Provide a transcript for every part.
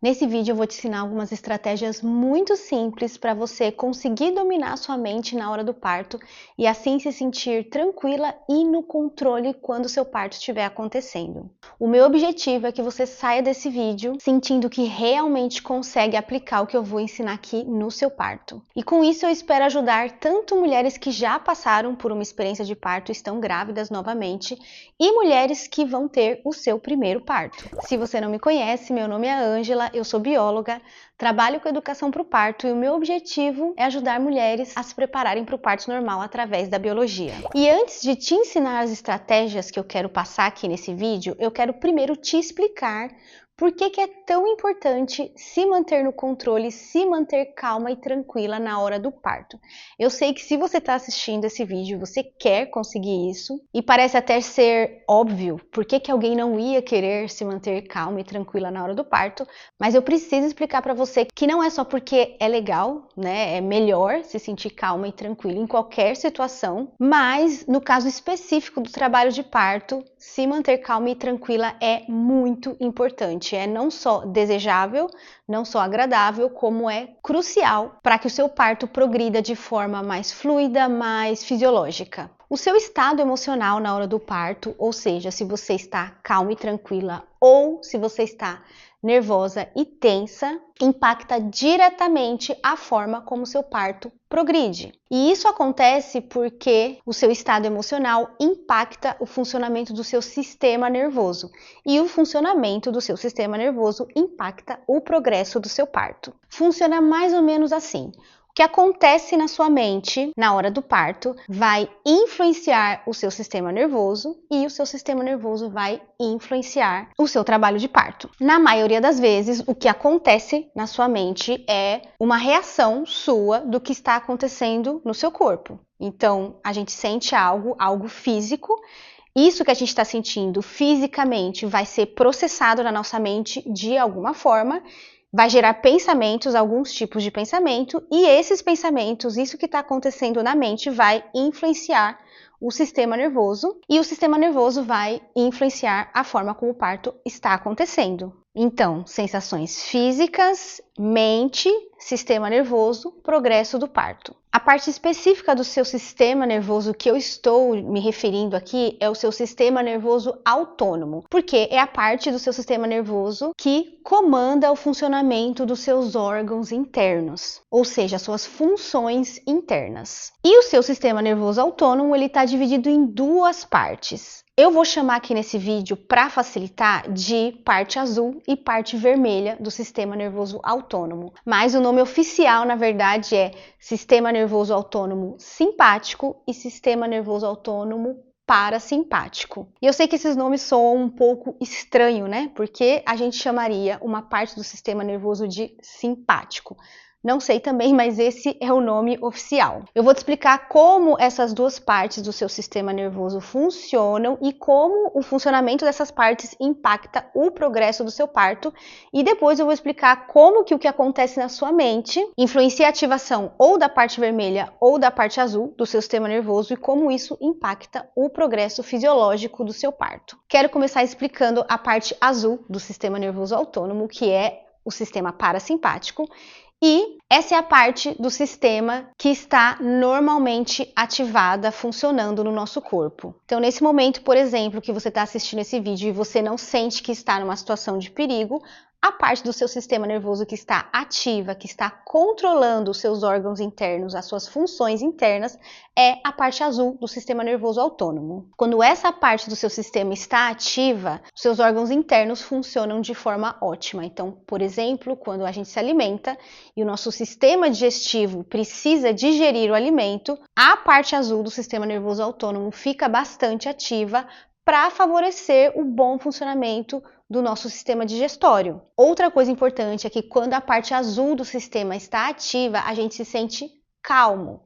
Nesse vídeo eu vou te ensinar algumas estratégias muito simples para você conseguir dominar sua mente na hora do parto e assim se sentir tranquila e no controle quando o seu parto estiver acontecendo. O meu objetivo é que você saia desse vídeo sentindo que realmente consegue aplicar o que eu vou ensinar aqui no seu parto. E com isso eu espero ajudar tanto mulheres que já passaram por uma experiência de parto e estão grávidas novamente e mulheres que vão ter o seu primeiro parto. Se você não me conhece, meu nome é Ângela, eu sou bióloga, trabalho com educação para o parto e o meu objetivo é ajudar mulheres a se prepararem para o parto normal através da biologia. E antes de te ensinar as estratégias que eu quero passar aqui nesse vídeo, eu quero primeiro te explicar por que é tão importante se manter no controle, se manter calma e tranquila na hora do parto. Eu sei que se você está assistindo esse vídeo, você quer conseguir isso e parece até ser óbvio por que alguém não ia querer se manter calma e tranquila na hora do parto, mas eu preciso explicar para você que não é só porque é legal, né? É melhor se sentir calma e tranquila em qualquer situação, mas no caso específico do trabalho de parto, se manter calma e tranquila é muito importante. É não só desejável, não só agradável, como é crucial para que o seu parto progrida de forma mais fluida, mais fisiológica. O seu estado emocional na hora do parto, ou seja, se você está calma e tranquila ou se você está nervosa e tensa, impacta diretamente a forma como o seu parto progride. E isso acontece porque o seu estado emocional impacta o funcionamento do seu sistema nervoso. E o funcionamento do seu sistema nervoso impacta o progresso do seu parto. Funciona mais ou menos assim. O que acontece na sua mente na hora do parto vai influenciar o seu sistema nervoso e o seu sistema nervoso vai influenciar o seu trabalho de parto. Na maioria das vezes, o que acontece na sua mente é uma reação sua do que está acontecendo no seu corpo. Então, a gente sente algo físico. Isso que a gente está sentindo fisicamente vai ser processado na nossa mente de alguma forma, vai gerar pensamentos, alguns tipos de pensamento, e esses pensamentos, isso que está acontecendo na mente, vai influenciar o sistema nervoso, e o sistema nervoso vai influenciar a forma como o parto está acontecendo. Então, sensações físicas, mente, sistema nervoso, progresso do parto. A parte específica do seu sistema nervoso que eu estou me referindo aqui é o seu sistema nervoso autônomo, porque é a parte do seu sistema nervoso que comanda o funcionamento dos seus órgãos internos, ou seja, as suas funções internas. E o seu sistema nervoso autônomo, ele está dividido em duas partes. Eu vou chamar aqui nesse vídeo, para facilitar, de parte azul e parte vermelha do sistema nervoso autônomo. Mas o nome oficial, na verdade, é sistema nervoso autônomo simpático e sistema nervoso autônomo parasimpático. E eu sei que esses nomes soam um pouco estranho, né? Porque a gente chamaria uma parte do sistema nervoso de simpático. Não sei também, mas esse é o nome oficial. Eu vou te explicar como essas duas partes do seu sistema nervoso funcionam e como o funcionamento dessas partes impacta o progresso do seu parto. E depois eu vou explicar como que o que acontece na sua mente influencia a ativação ou da parte vermelha ou da parte azul do seu sistema nervoso e como isso impacta o progresso fisiológico do seu parto. Quero começar explicando a parte azul do sistema nervoso autônomo, que é o sistema parasimpático. E essa é a parte do sistema que está normalmente ativada, funcionando no nosso corpo. Então, nesse momento, por exemplo, que você está assistindo esse vídeo e você não sente que está numa situação de perigo, a parte do seu sistema nervoso que está ativa, que está controlando os seus órgãos internos, as suas funções internas, é a parte azul do sistema nervoso autônomo. Quando essa parte do seu sistema está ativa, os seus órgãos internos funcionam de forma ótima. Então, por exemplo, quando a gente se alimenta e o nosso sistema digestivo precisa digerir o alimento, a parte azul do sistema nervoso autônomo fica bastante ativa para favorecer o bom funcionamento do nosso sistema digestório. Outra coisa importante é que quando a parte azul do sistema está ativa, a gente se sente calmo.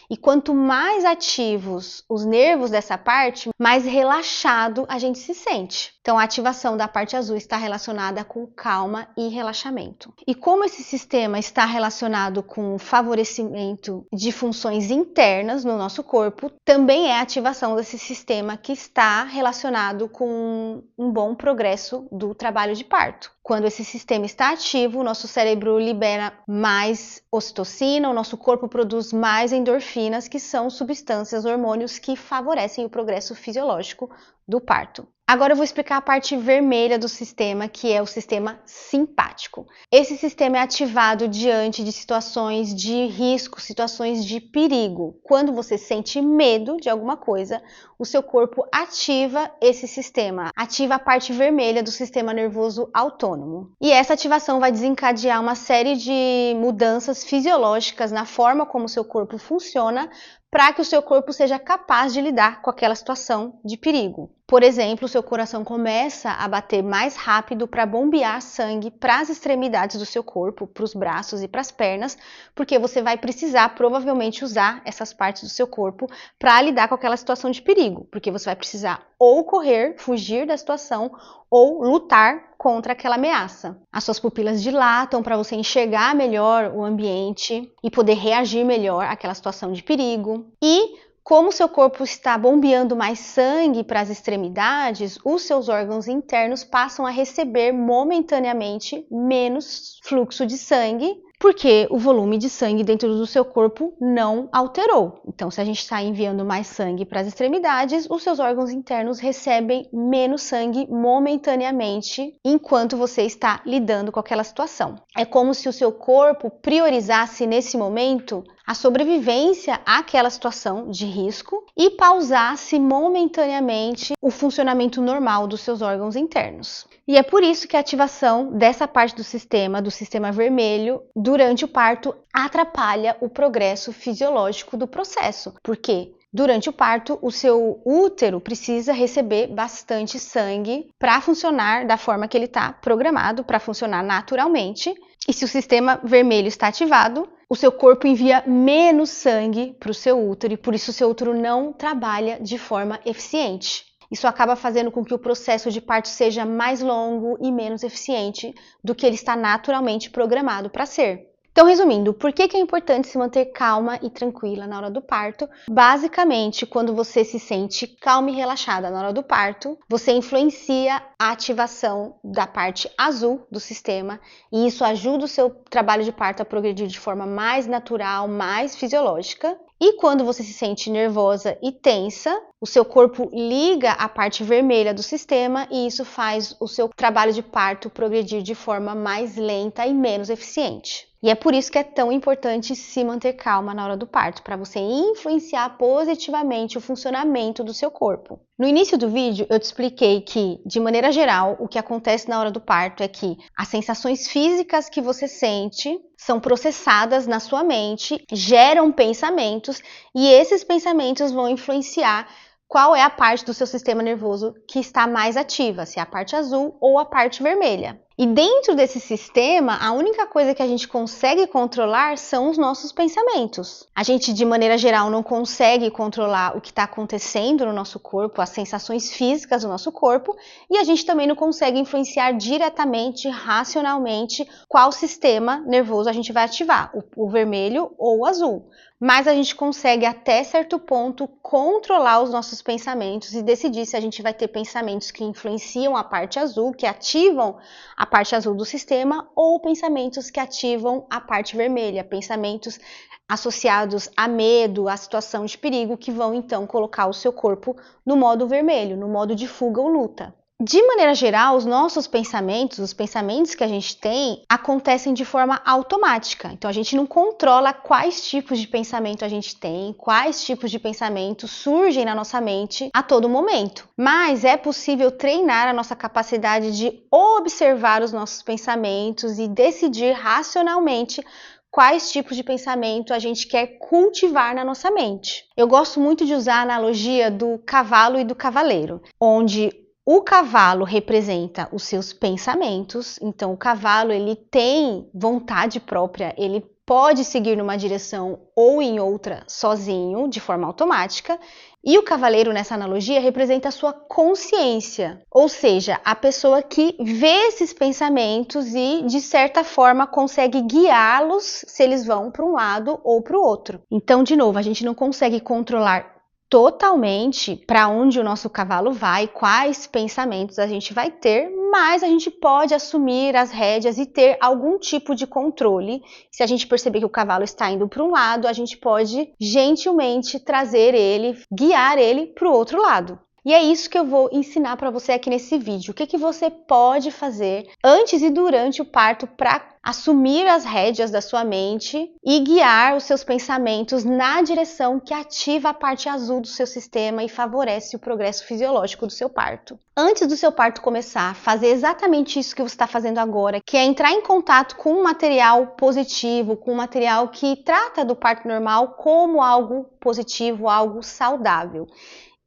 E quanto mais ativos os nervos dessa parte, mais relaxado a gente se sente. Então, a ativação da parte azul está relacionada com calma e relaxamento. E como esse sistema está relacionado com o favorecimento de funções internas no nosso corpo, também é a ativação desse sistema que está relacionado com um bom progresso do trabalho de parto. Quando esse sistema está ativo, o nosso cérebro libera mais ocitocina, o nosso corpo produz mais endorfinas, que são substâncias, hormônios que favorecem o progresso fisiológico do parto. Agora eu vou explicar a parte vermelha do sistema, que é o sistema simpático. Esse sistema é ativado diante de situações de risco, situações de perigo. Quando você sente medo de alguma coisa, o seu corpo ativa esse sistema, ativa a parte vermelha do sistema nervoso autônomo. E essa ativação vai desencadear uma série de mudanças fisiológicas na forma como o seu corpo funciona, para que o seu corpo seja capaz de lidar com aquela situação de perigo. Por exemplo, o seu coração começa a bater mais rápido para bombear sangue para as extremidades do seu corpo, para os braços e para as pernas, porque você vai precisar provavelmente usar essas partes do seu corpo para lidar com aquela situação de perigo, porque você vai precisar ou correr, fugir da situação, ou lutar contra aquela ameaça. As suas pupilas dilatam para você enxergar melhor o ambiente e poder reagir melhor àquela situação de perigo. E como o seu corpo está bombeando mais sangue para as extremidades, os seus órgãos internos passam a receber momentaneamente menos fluxo de sangue, porque o volume de sangue dentro do seu corpo não alterou. Então, se a gente está enviando mais sangue para as extremidades, os seus órgãos internos recebem menos sangue momentaneamente enquanto você está lidando com aquela situação. É como se o seu corpo priorizasse nesse momento a sobrevivência àquela situação de risco e pausasse momentaneamente o funcionamento normal dos seus órgãos internos. E é por isso que a ativação dessa parte do sistema vermelho, durante o parto, atrapalha o progresso fisiológico do processo. Porque durante o parto, o seu útero precisa receber bastante sangue para funcionar da forma que ele está programado, para funcionar naturalmente. E se o sistema vermelho está ativado, o seu corpo envia menos sangue para o seu útero e por isso o seu útero não trabalha de forma eficiente. Isso acaba fazendo com que o processo de parto seja mais longo e menos eficiente do que ele está naturalmente programado para ser. Então, resumindo, por que é importante se manter calma e tranquila na hora do parto? Basicamente, quando você se sente calma e relaxada na hora do parto, você influencia a ativação da parte azul do sistema e isso ajuda o seu trabalho de parto a progredir de forma mais natural, mais fisiológica. E quando você se sente nervosa e tensa, o seu corpo liga a parte vermelha do sistema e isso faz o seu trabalho de parto progredir de forma mais lenta e menos eficiente. E é por isso que é tão importante se manter calma na hora do parto, para você influenciar positivamente o funcionamento do seu corpo. No início do vídeo, eu te expliquei que, de maneira geral, o que acontece na hora do parto é que as sensações físicas que você sente são processadas na sua mente, geram pensamentos e esses pensamentos vão influenciar qual é a parte do seu sistema nervoso que está mais ativa, se é a parte azul ou a parte vermelha. E dentro desse sistema, a única coisa que a gente consegue controlar são os nossos pensamentos. A gente, de maneira geral, não consegue controlar o que está acontecendo no nosso corpo, as sensações físicas do nosso corpo, e a gente também não consegue influenciar diretamente, racionalmente, qual sistema nervoso a gente vai ativar, o vermelho ou o azul. Mas a gente consegue, até certo ponto, controlar os nossos pensamentos e decidir se a gente vai ter pensamentos que influenciam a parte azul, que ativam a parte azul do sistema, ou pensamentos que ativam a parte vermelha, pensamentos associados a medo, a situação de perigo, que vão então colocar o seu corpo no modo vermelho, no modo de fuga ou luta. De maneira geral, os nossos pensamentos, os pensamentos que a gente tem, acontecem de forma automática. Então, a gente não controla quais tipos de pensamento a gente tem, quais tipos de pensamento surgem na nossa mente a todo momento. Mas é possível treinar a nossa capacidade de observar os nossos pensamentos e decidir racionalmente quais tipos de pensamento a gente quer cultivar na nossa mente. Eu gosto muito de usar a analogia do cavalo e do cavaleiro, onde o cavalo representa os seus pensamentos, então o cavalo ele tem vontade própria, ele pode seguir numa direção ou em outra sozinho, de forma automática. E o cavaleiro, nessa analogia, representa a sua consciência, ou seja, a pessoa que vê esses pensamentos e, de certa forma, consegue guiá-los se eles vão para um lado ou para o outro. Então, de novo, a gente não consegue controlar totalmente para onde o nosso cavalo vai, quais pensamentos a gente vai ter, mas a gente pode assumir as rédeas e ter algum tipo de controle. Se a gente perceber que o cavalo está indo para um lado, a gente pode gentilmente trazer ele, guiar ele para o outro lado. E é isso que eu vou ensinar para você aqui nesse vídeo. O que você pode fazer antes e durante o parto para assumir as rédeas da sua mente e guiar os seus pensamentos na direção que ativa a parte azul do seu sistema e favorece o progresso fisiológico do seu parto. Antes do seu parto começar, fazer exatamente isso que você está fazendo agora, que é entrar em contato com um material positivo, com um material que trata do parto normal como algo positivo, algo saudável.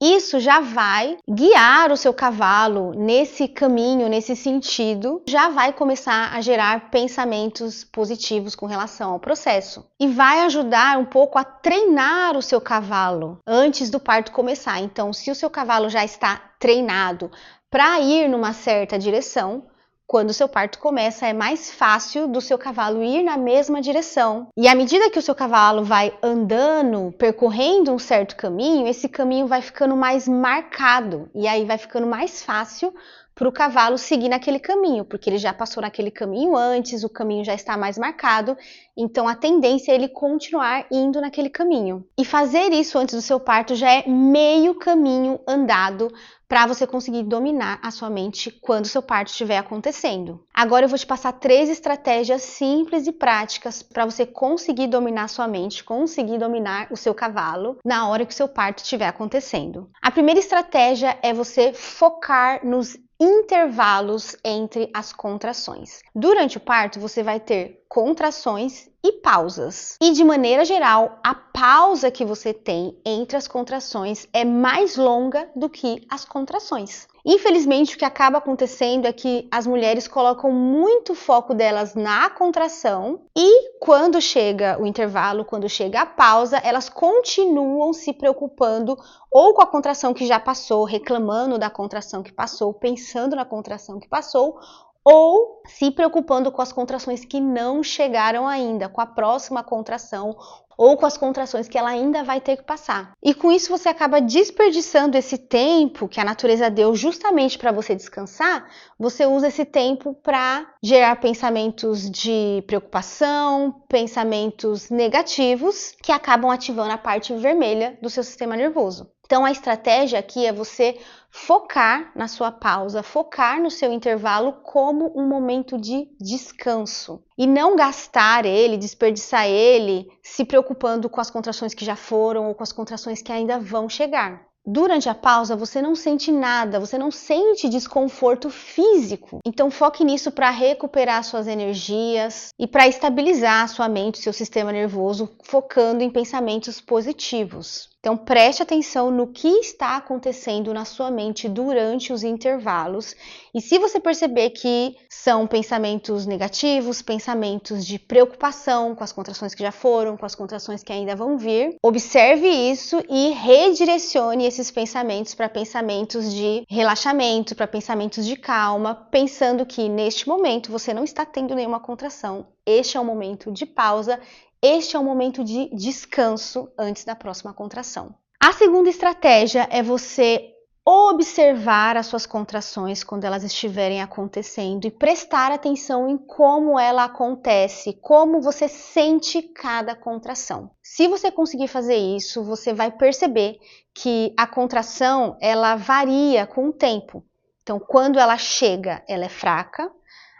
Isso já vai guiar o seu cavalo nesse caminho, nesse sentido, já vai começar a gerar pensamentos positivos com relação ao processo. E vai ajudar um pouco a treinar o seu cavalo antes do parto começar. Então, se o seu cavalo já está treinado para ir numa certa direção, quando o seu parto começa, é mais fácil do seu cavalo ir na mesma direção. E à medida que o seu cavalo vai andando, percorrendo um certo caminho, esse caminho vai ficando mais marcado. E aí vai ficando mais fácil para o cavalo seguir naquele caminho, porque ele já passou naquele caminho antes, o caminho já está mais marcado, então a tendência é ele continuar indo naquele caminho. E fazer isso antes do seu parto já é meio caminho andado para você conseguir dominar a sua mente quando o seu parto estiver acontecendo. Agora eu vou te passar 3 estratégias simples e práticas para você conseguir dominar a sua mente, conseguir dominar o seu cavalo na hora que o seu parto estiver acontecendo. A primeira estratégia é você focar nos intervalos entre as contrações. Durante o parto, você vai ter contrações e pausas. E de maneira geral, a pausa que você tem entre as contrações é mais longa do que as contrações. Infelizmente, o que acaba acontecendo é que as mulheres colocam muito foco delas na contração e quando chega o intervalo, quando chega a pausa, elas continuam se preocupando ou com a contração que já passou, reclamando da contração que passou, pensando na contração que passou, ou se preocupando com as contrações que não chegaram ainda, com a próxima contração ou com as contrações que ela ainda vai ter que passar. E com isso você acaba desperdiçando esse tempo que a natureza deu justamente para você descansar, você usa esse tempo para gerar pensamentos de preocupação, pensamentos negativos que acabam ativando a parte vermelha do seu sistema nervoso. Então a estratégia aqui é você focar na sua pausa, focar no seu intervalo como um momento de descanso e não gastar ele, desperdiçar ele, se preocupando com as contrações que já foram ou com as contrações que ainda vão chegar. Durante a pausa, você não sente nada, você não sente desconforto físico. Então, foque nisso para recuperar suas energias e para estabilizar a sua mente, seu sistema nervoso, focando em pensamentos positivos. Então, preste atenção no que está acontecendo na sua mente durante os intervalos. E se você perceber que são pensamentos negativos, pensamentos de preocupação com as contrações que já foram, com as contrações que ainda vão vir, observe isso e redirecione esses pensamentos para pensamentos de relaxamento, para pensamentos de calma, pensando que neste momento você não está tendo nenhuma contração. Este é um momento de pausa. Este é um momento de descanso antes da próxima contração. A segunda estratégia é você observar as suas contrações quando elas estiverem acontecendo e prestar atenção em como ela acontece, como você sente cada contração. Se você conseguir fazer isso, você vai perceber que a contração ela varia com o tempo. Então, quando ela chega, ela é fraca.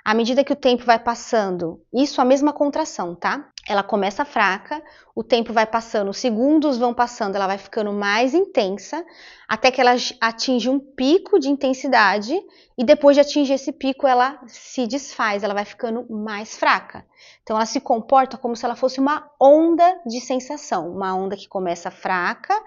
À medida que o tempo vai passando, isso é a mesma contração, tá? Ela começa fraca, o tempo vai passando, os segundos vão passando, ela vai ficando mais intensa, até que ela atinge um pico de intensidade e depois de atingir esse pico, ela se desfaz, ela vai ficando mais fraca. Então, ela se comporta como se ela fosse uma onda de sensação, uma onda que começa fraca,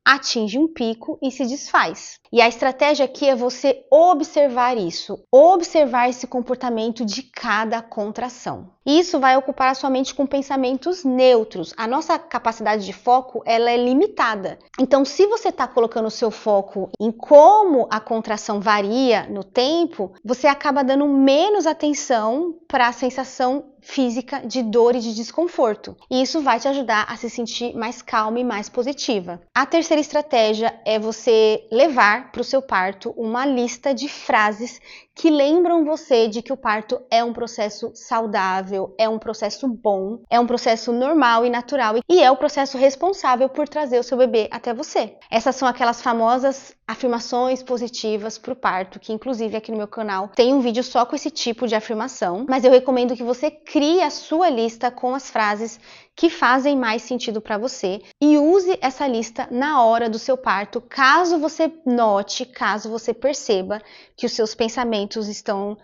atinge um pico e se desfaz. E a estratégia aqui é você observar isso, observar esse comportamento de cada contração. Isso vai ocupar a sua mente com pensamentos neutros. A nossa capacidade de foco, ela é limitada. Então, se você está colocando o seu foco em como a contração varia no tempo, você acaba dando menos atenção para a sensação física de dor e de desconforto. E isso vai te ajudar a se sentir mais calma e mais positiva. A terceira estratégia é você levar para o seu parto uma lista de frases que lembram você de que o parto é um processo saudável, é um processo bom, é um processo normal e natural e é o processo responsável por trazer o seu bebê até você. Essas são aquelas famosas afirmações positivas para o parto, que inclusive aqui no meu canal tem um vídeo só com esse tipo de afirmação, mas eu recomendo que você crie a sua lista com as frases que fazem mais sentido para você e use essa lista na hora do seu parto, caso você note, caso você perceba que os seus pensamentos estão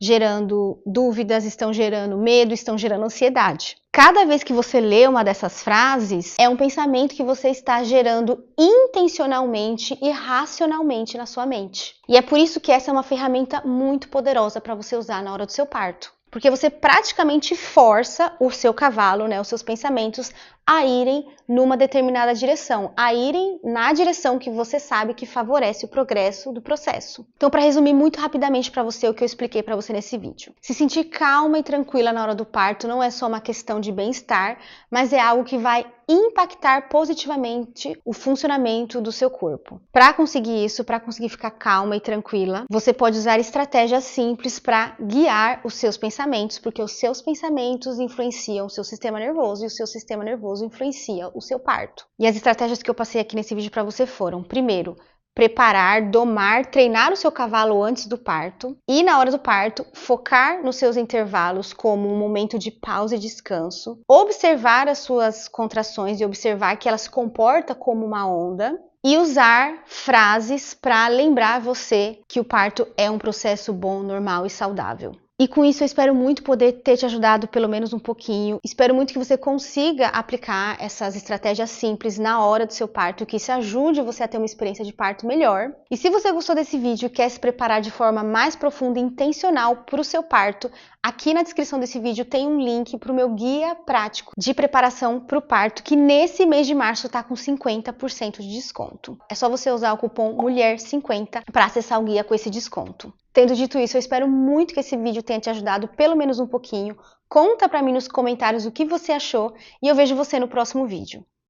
gerando dúvidas, estão gerando medo, estão gerando ansiedade. Cada vez que você lê uma dessas frases, é um pensamento que você está gerando intencionalmente e racionalmente na sua mente. E é por isso que essa é uma ferramenta muito poderosa para você usar na hora do seu parto. Porque você praticamente força o seu cavalo, né, os seus pensamentos, a irem numa determinada direção, a irem na direção que você sabe que favorece o progresso do processo. Então, para resumir muito rapidamente para você o que eu expliquei para você nesse vídeo. Se sentir calma e tranquila na hora do parto não é só uma questão de bem-estar, mas é algo que vai impactar positivamente o funcionamento do seu corpo. Para conseguir isso, para conseguir ficar calma e tranquila, você pode usar estratégias simples para guiar os seus pensamentos, porque os seus pensamentos influenciam o seu sistema nervoso e o seu sistema nervoso influencia o seu parto. E as estratégias que eu passei aqui nesse vídeo para você foram: primeiro, preparar, domar, treinar o seu cavalo antes do parto e na hora do parto, focar nos seus intervalos como um momento de pausa e descanso, observar as suas contrações e observar que ela se comporta como uma onda e usar frases para lembrar você que o parto é um processo bom, normal e saudável. E com isso eu espero muito poder ter te ajudado pelo menos um pouquinho. Espero muito que você consiga aplicar essas estratégias simples na hora do seu parto, que isso ajude você a ter uma experiência de parto melhor. E se você gostou desse vídeo e quer se preparar de forma mais profunda e intencional para o seu parto, aqui na descrição desse vídeo tem um link para o meu guia prático de preparação para o parto, que nesse mês de março está com 50% de desconto. É só você usar o cupom MULHER50 para acessar o guia com esse desconto. Tendo dito isso, eu espero muito que esse vídeo tenha te ajudado pelo menos um pouquinho. Conta pra mim nos comentários o que você achou e eu vejo você no próximo vídeo.